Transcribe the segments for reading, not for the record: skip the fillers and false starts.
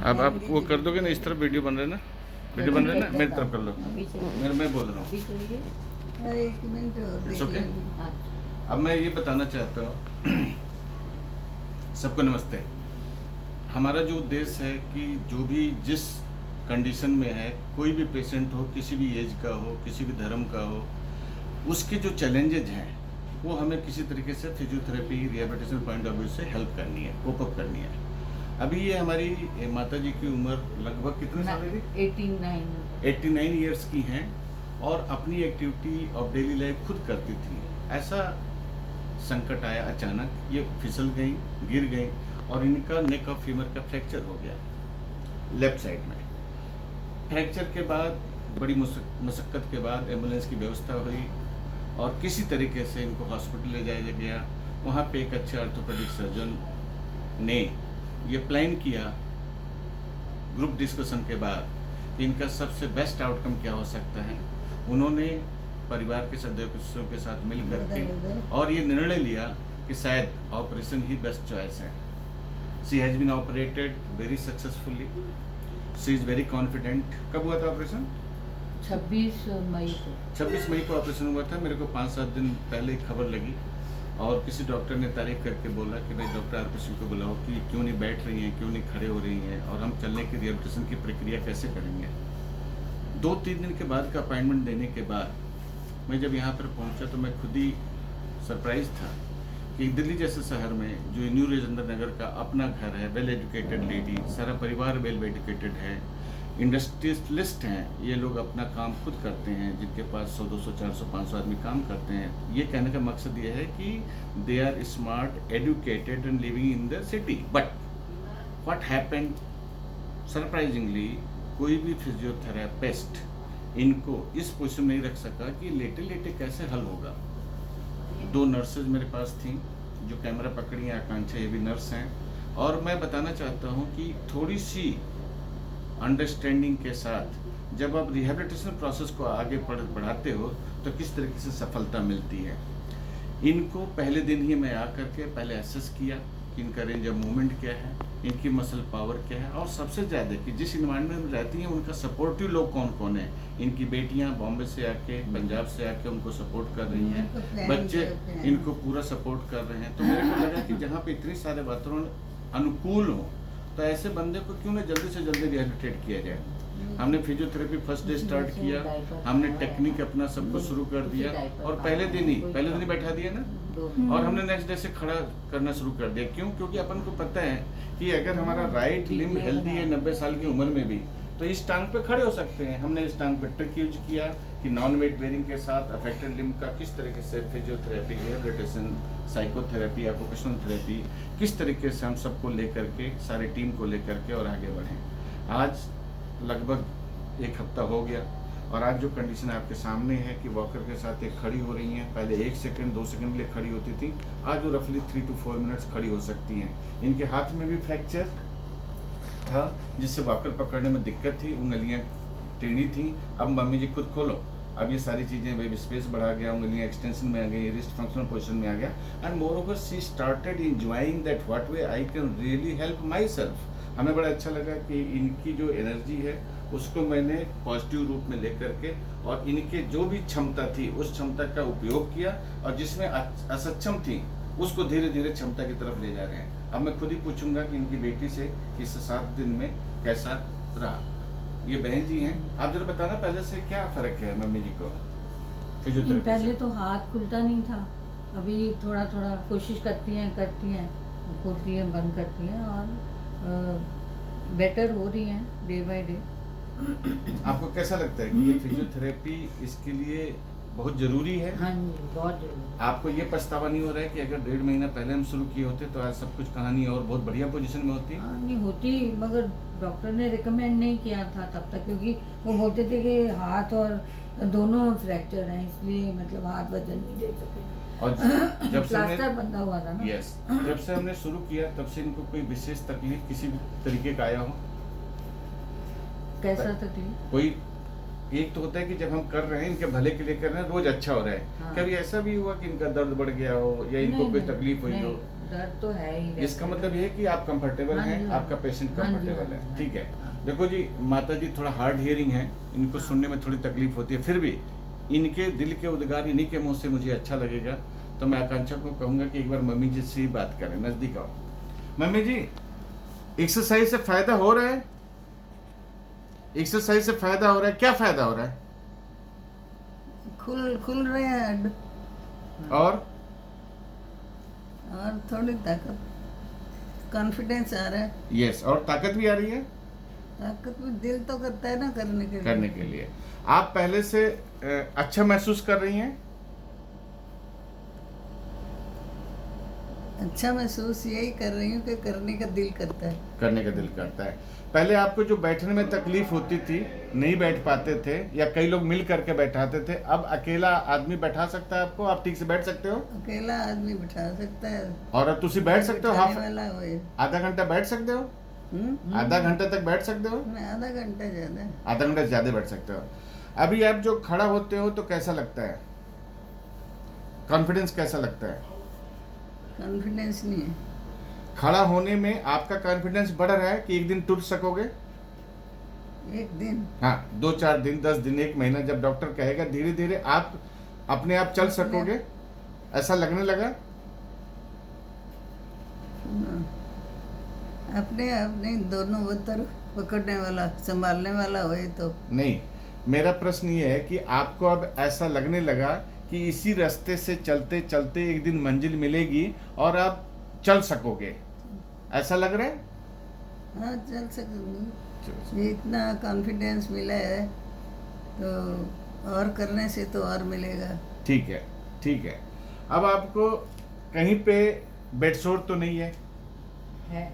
अब आप वो कर दोगे ना, इस तरफ वीडियो बन रहा है ना, वीडियो बन रहा है ना, मेरी तरफ कर लो, मैं बोल रहा हूँ। एक मिनट इट्स ओके। अब मैं ये बताना चाहता हूँ सबको नमस्ते। हमारा जो उद्देश्य है कि जो भी जिस कंडीशन में है, कोई भी पेशेंट हो, किसी भी एज का हो, किसी भी धर्म का हो, उसके जो चैलेंजेज हैं वो हमें किसी तरीके से physiotherapy rehabilitation point of view से हेल्प करनी है, कोप अप करनी है। अभी ये हमारी माता जी की उम्र लगभग कितने साल है? 89 ईयर्स की हैं और अपनी एक्टिविटी ऑफ डेली लाइफ खुद करती थी। ऐसा संकट आया अचानक, ये फिसल गई, गिर गई और इनका नेक ऑफ फीमर का फ्रैक्चर हो गया लेफ्ट साइड में। फ्रैक्चर के बाद बड़ी मशक्क़त के बाद एम्बुलेंस की व्यवस्था हुई और किसी तरीके से इनको हॉस्पिटल ले जाया गया। वहाँ पे एक अच्छे ऑर्थोपेडिक सर्जन ने ये प्लान किया ग्रुप डिस्कशन के बाद कि इनका सबसे बेस्ट आउटकम क्या हो सकता है। उन्होंने परिवार के सदस्यों के साथ मिल करके और ये निर्णय लिया कि शायद ऑपरेशन ही बेस्ट चॉइस है। She has been operated very successfully, she is very confident. कब हुआ था ऑपरेशन? 26 मई को ऑपरेशन हुआ था। मेरे को 5-7 दिन पहले खबर लगी और किसी डॉक्टर ने तारीफ करके बोला कि भाई डॉक्टर आरपीसी को बुलाओ कि क्यों नहीं बैठ रही हैं, क्यों नहीं खड़े हो रही हैं और हम चलने की रिहैबिलिटेशन की प्रक्रिया कैसे करेंगे। 2-3 दिन के बाद का अपॉइंटमेंट देने के बाद मैं जब यहाँ पर पहुँचा तो मैं खुद ही सरप्राइज था कि दिल्ली जैसे शहर में जो न्यू राजेंद्र नगर का अपना घर है, वेल एजुकेटेड लेडी, सारा परिवार वेल एजुकेटेड है, इंडस्ट्रियलिस्ट हैं, ये लोग अपना काम खुद करते हैं, जिनके पास 100, 200, 400, 500 आदमी काम करते हैं। ये कहने का मकसद ये है कि they are smart, educated and living in the city. But what happened surprisingly, कोई भी फिजियोथेरेपिस्ट इनको इस पोजीशन में नहीं रख सका कि लेटे लेटे कैसे हल होगा। 2 नर्सेज मेरे पास थी जो कैमरा पकड़ी हैं, आकांक्षा ये भी नर्स हैं। और मैं बताना चाहता हूँ कि थोड़ी सी अंडरस्टैंडिंग के साथ जब आप रिहैबिलिटेशन प्रोसेस को आगे बढ़ाते हो तो किस तरीके से सफलता मिलती है। इनको पहले दिन ही मैं आकर के पहले एसेस किया कि इनका रेंज ऑफ मूवमेंट क्या है, इनकी मसल पावर क्या है और सबसे ज़्यादा कि जिस इन्वायरमेंट में रहती हैं उनका सपोर्टिव लोग कौन कौन है। इनकी बेटियां बॉम्बे से आके, पंजाब से आके उनको सपोर्ट कर रही हैं, बच्चे इनको पूरा सपोर्ट कर रहे हैं। तो मेरे को लगा कि जहाँ पे इतने सारे वातावरण अनुकूल हो तो ऐसे बंदे को क्यों ना जल्दी से जल्दी रिहैबिलिटेट किया जाए। हमने फिजियोथेरेपी फर्स्ट डे स्टार्ट किया, हमने टेक्निक अपना सब कुछ शुरू कर दिया और पहले दिन ही बैठा दिया ना, और हमने नेक्स्ट डे से खड़ा करना शुरू कर दिया। क्यों? क्योंकि अपन को पता है कि अगर हमारा राइट लिम्ब हेल्दी है 90 साल की उम्र में भी तो इस टांग पे खड़े हो सकते हैं। हमने इस टांग पे ट्रिक यूज किया कि नॉन वेट बेरिंग के साथ अफेक्टेड लिम्ब का किस तरीके से physiotherapy, rehabilitation, psychotherapy, occupational therapy, किस तरीके से हम सबको लेकर के, सारी टीम को लेकर के और आगे बढ़ें। आज लगभग 1 हफ्ता हो गया और आज जो कंडीशन आपके सामने है कि वॉकर के साथ एक खड़ी हो रही हैं। पहले 1 सेकंड 2 सेकंड के लिए खड़ी होती थी, आज वो रफली 3 to 4 मिनट्स खड़ी हो सकती हैं। इनके हाथ में भी फ्रैक्चर था जिससे वॉकर पकड़ने में दिक्कत थी, उंगलियां टेढ़ी थी। अब मम्मी जी खुद खोलो, अब ये सारी चीज़ें वेब स्पेस बढ़ा गया, उंगलियां एक्सटेंशन में आ गई, रिस्ट फंक्शनल पोजीशन में आ गया and more over she started enjoying that what way I can really help my self. हमें बड़ा अच्छा लगा कि इनकी जो एनर्जी है उसको मैंने पॉजिटिव रूप में लेकर के और इनके जो भी क्षमता थी उस क्षमता का उपयोग किया और जिसमें असक्षम थी उसको धीरे धीरे क्षमता की तरफ ले जा रहे हैं। अब मैं खुद ही पूछूंगा कि इनकी बेटी से इस 7 दिन में कैसा रहा। ये बहन जी हैं, आप जरा बताना पहले से क्या फर्क है मम्मी जी को फिजियोथेरेपी? पहले तो हाथ खुलता नहीं था, अभी थोड़ा थोड़ा कोशिश करती हैं, खोलती हैं, बंद करती हैं और बेटर हो रही हैं डे बाय डे। आपको कैसा लगता है कि ये फिजियोथेरेपी इसके लिए बहुत जरूरी है? हाँ जी, बहुत जरूरी। आपको ये पछतावा नहीं हो रहा है कि अगर 1.5 महीना पहले हम शुरू किए होते तो आज सब कुछ कहानी और बहुत बढ़िया पोजीशन में होती? हाँ नहीं होती, मगर डॉक्टर ने रिकमेंड नहीं किया था तब तक, क्योंकि वो बोलते थे कि हाथ और दोनों फ्रैक्चर हैं, इसलिए मतलब हाथ वजन नहीं दे सके और जब से प्लास्टर बंधा हुआ था ना। यस, जब से हमने शुरू किया तब से इनको कोई विशेष तकलीफ किसी भी तरीके का आया हो? कैसा तकलीफ? कोई एक तो होता है कि जब हम कर रहे हैं इनके भले के लिए कर रहे हैं, रोज अच्छा हो रहा है। हाँ। कभी ऐसा भी हुआ कि इनका दर्द बढ़ गया हो या इनको कोई तकलीफ हुई हो? डर तो है ही रहता इसका है। मतलब ये है कि आप कंफर्टेबल हाँ जी, हैं, हाँ। आपका पेशेंट हाँ जी, कंफर्टेबल हाँ है, जी, ठीक है। हाँ। देखो जी, माता जी थोड़ा हार्ड हियरिंग है, इनको हाँ। सुनने में थोड़ी तकलीफ होती है, फिर भी इनके दिल के उद्गार इन्हीं के मुंह से मुझे अच्छा लगेगा। तो मैं आकांक्षा को कहूंगा कि एक बार मम्मी जी से ही बात करें, नजदीक आओ। मम्मी जी, एक्सरसाइज से फायदा हो रहा है? एक्सरसाइज से फायदा हो रहा है? क्या फायदा हो रहा है? खुल खुल रहे हैं हड्ड और और थोड़ी ताकत, कॉन्फिडेंस आ रहा है। यस, और ताकत भी आ रही है ताकत भी दिल तो करता है ना करने के लिए। करने के लिए। आप पहले से अच्छा महसूस कर रही हैं? अच्छा महसूस यही कर रही हूँ कि करने का दिल करता है। करने का दिल करता है। पहले आपको जो बैठने में तकलीफ होती थी, नहीं बैठ पाते थे या कई लोग मिल करके बैठाते थे, अब अकेला आदमी बैठा सकता है आपको? आप ठीक से बैठ सकते हो? अकेला आदमी बैठा सकता है। और अब तुसी बैठ सकते हो? बैठाने हाफ वाला होए। आधा घंटा बैठ सकते हो? आधा घंटा तक बैठ सकते हो? मैं आधा घंटा ज्यादा। आधा घंटा से ज्यादा बैठ सकते हो। अभी आप जो खड़ा होते हो तो कैसा लगता है? कॉन्फिडेंस कैसा लगता है? कॉन्फिडेंस नहीं है। खड़ा होने में आपका कॉन्फिडेंस बढ़ रहा है कि एक दिन टूट सकोगे? एक दिन हाँ, 2-4 दिन, 10 दिन, 1 महीना, जब डॉक्टर कहेगा धीरे धीरे आप अपने आप चल सकोगे, ऐसा लगने लगा? अपने अपने दोनों वो तरफ पकड़ने वाला, संभालने वाला होए तो। नहीं, मेरा प्रश्न ये है कि आपको अब ऐसा लगने लगा कि इसी रास्ते से चलते चलते एक दिन मंजिल मिलेगी और आप चल सकोगे, ऐसा लग रहा है? हाँ, चल सकूंगी। ये इतना कॉन्फिडेंस मिला है तो और करने से तो और मिलेगा। ठीक है, ठीक है। अब आपको कहीं पे बेड सोर तो नहीं है? है।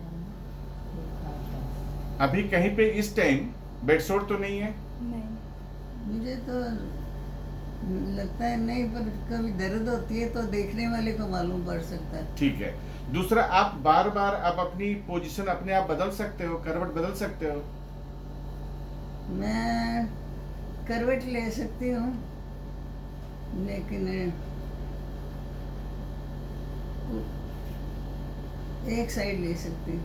अभी कहीं पे इस टाइम बेड सोर तो नहीं है? मुझे तो लगता है नहीं, पर कभी दर्द होती है तो देखने वाले को मालूम पड़ सकता है। ठीक है। दूसरा, आप बार बार आप अपनी पोजीशन अपने आप बदल सकते हो, करवट बदल सकते हो? मैं करवट ले सकती हूँ, लेकिन एक साइड ले सकती हूँ,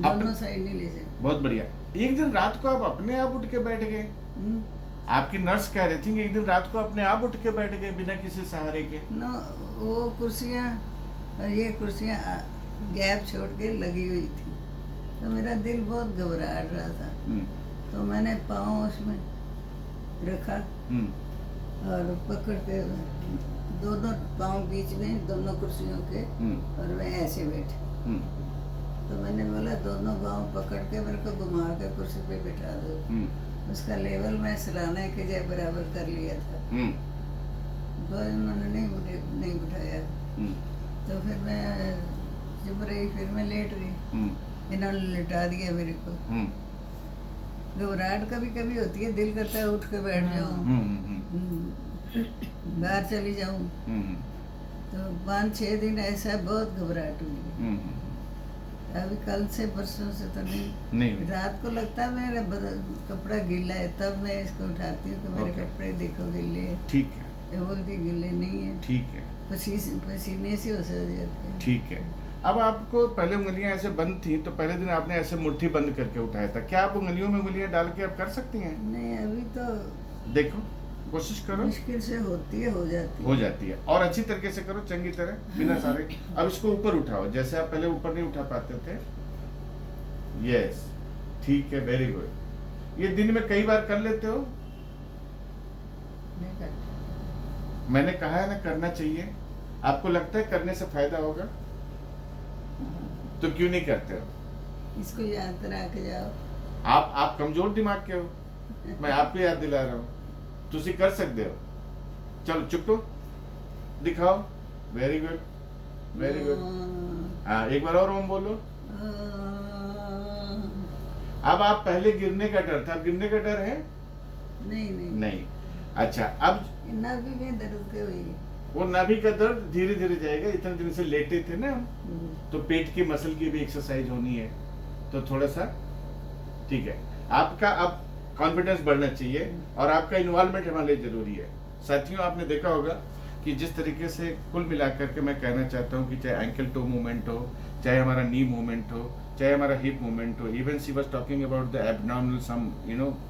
दोनों साइड नहीं ले सकती। बहुत बढ़िया। एक दिन रात को आप अपने आप उठ के बैठ गए। हम्म, आपकी नर्स कह रही थी कि एक दिन रात को अपने आप उठ के बैठ गए बिना किसी सहारे के। ना वो कुर्सियाँ और ये कुर्सियाँ गैप छोड़ के लगी हुई थी, तो मेरा दिल बहुत घबराहट रहा था। तो मैंने पाँव उसमें रखा और पकड़ के दोनों पाँव बीच में दोनों कुर्सियों के, और मैं ऐसे बैठी। तो मैंने बोला दोनों पाँव पकड़ के मेरे को घुमा के कुर्सी पे बैठा दो। उसका लेवल मैं सराहना के जय बराबर कर लिया था, पर उन्होंने नहीं बिठाया। तो फिर मैं चुप रही, फिर मैं लेट गई। इन्होंने लिटा दिया मेरे को। घबराहट कभी कभी होती है, दिल करता है उठ के बैठ जाऊं, बाहर चली जाऊं। तो 5-6 दिन ऐसा बहुत घबराहट हुई। अभी कल से परसों से तो नहीं। रात को लगता है मेरा कपड़ा गीला है, तब मैं इसको उठाती हूँ कि मेरे कपड़े देखो गीले हैं। ठीक है, ये बोलती गीले नहीं है, ठीक है, पसीने से हो जाते हैं। ठीक है। अब आपको पहले उंगलियां ऐसे बंद थी, तो पहले दिन आपने ऐसे मुट्ठी बंद करके उठाया था, क्या आप उंगलियों में उंगलियां डाल के आप कर सकती हैं? नहीं, अभी तो देखो, कोशिश करो, मुश्किल से होती है, हो जाती है। और अच्छी तरीके से करो, चंगी तरह, बिना सारे। अब इसको ऊपर उठाओ, जैसे आप पहले ऊपर नहीं उठा पाते थे। यस, ठीक है, वेरी गुड। ये दिन में कई बार कर लेते हो? नहीं करती। मैंने कहा है ना, करना चाहिए। आपको लगता है करने से फायदा होगा, तो क्यों नहीं करते हो? इसको याद करा के जाओ। आप कमजोर दिमाग के हो, मैं आपको याद दिला रहा हूँ। तुसी कर सकते हो। चलो चुप, दिखाओ। Very good, very good. हाँ, एक बार और ओम बोलो। अब आप पहले गिरने का डर था, अब गिरने का डर है? नहीं नहीं नहीं। अच्छा, अब नाभि में दर्द के हुई। वो नाभि का दर्द धीरे धीरे जाएगा। इतने दिन से लेटे थे ना हम, तो पेट की मसल की भी एक्सरसाइज होनी है, तो थोड़ा सा ठीक है। आपका अब कॉन्फिडेंस बढ़ना चाहिए और आपका इन्वॉल्वमेंट हमारे लिए जरूरी है। साथियों, आपने देखा होगा कि जिस तरीके से कुल मिलाकर के मैं कहना चाहता हूँ कि चाहे एंकल टो मूवमेंट हो, चाहे हमारा नी मूवमेंट हो, चाहे हमारा हिप मूवमेंट हो, even she was talking about the abdominal some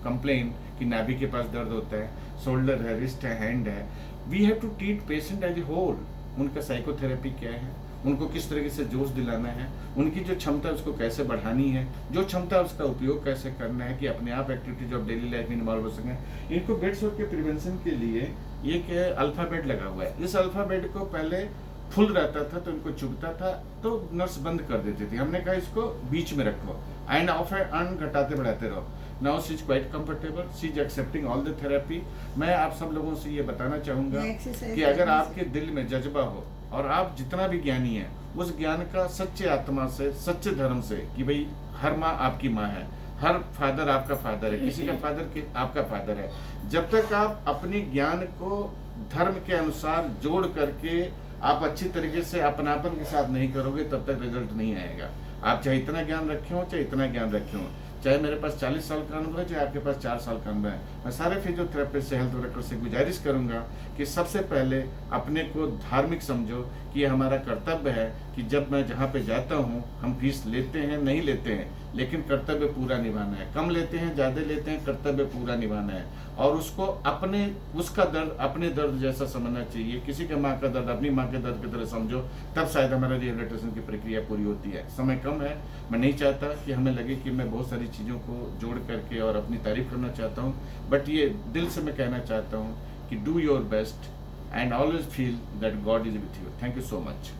complain कि नाभि के पास दर्द होता है, शोल्डर है, रिस्ट है, हैंड है। We have to treat patient as a whole. उनका साइकोथेरेपी क्या है, उनको किस तरीके से जोश दिलाना है, उनकी जो क्षमता है उसको कैसे बढ़ानी है, जो क्षमता है उसका उपयोग कैसे करना है कि अपने आप एक्टिविटीज ऑफ डेली लाइफ में इन्वॉल्व हो सकें। इनको बेड सोर के प्रिवेंशन के लिए ये क्या अल्फा बेड लगा हुआ है। इस अल्फा बेड को पहले फुल रहता था तो इनको चुभता था तो नर्स बंद कर देती थी। हमने कहा इसको बीच में रखो, एंड ऑफ एंड घटाते बढ़ाते रहो। Now she is quite comfortable, she is accepting all the therapy. मैं आप सब लोगों से ये बताना चाहूँगा कि अगर आपके दिल में जज्बा हो और आप जितना भी ज्ञानी है उस ज्ञान का सच्चे आत्मा से, सच्चे धर्म से, कि भाई हर माँ आपकी माँ है, हर फादर आपका फादर है, किसी का फादर आपका फादर है। जब तक आप अपने ज्ञान को धर्म के अनुसार जोड़ करके आप अच्छी तरीके से अपनापन के साथ नहीं करोगे तब तक रिजल्ट नहीं आएगा। आप चाहे इतना ज्ञान रखे हो, चाहे इतना ज्ञान रखे हो, चाहे मेरे पास 40 साल का अनुभव है, चाहे आपके पास 4 साल का अनुभव है, मैं सारे फिजियोथेरेपिस्ट से, हेल्थ वर्कर से गुजारिश करूंगा कि सबसे पहले अपने को धार्मिक समझो कि ये हमारा कर्तव्य है कि जब मैं जहाँ पे जाता हूँ, हम फीस लेते हैं नहीं लेते हैं, लेकिन कर्तव्य पूरा निभाना है। कम लेते हैं, ज़्यादा लेते हैं, कर्तव्य पूरा निभाना है। और उसको उसका दर्द अपने दर्द जैसा समझना चाहिए। किसी के माँ का दर्द अपनी माँ के दर्द की तरह समझो, तब शायद हमारा रिहेबिलिटेशन की प्रक्रिया पूरी होती है। समय कम है, मैं नहीं चाहता कि हमें लगे कि मैं बहुत सारी चीज़ों को जोड़ करके और अपनी तारीफ करना चाहता हूँ, बट ये दिल से मैं कहना चाहता हूँ कि do your best and always feel that God is with you. Thank you so much.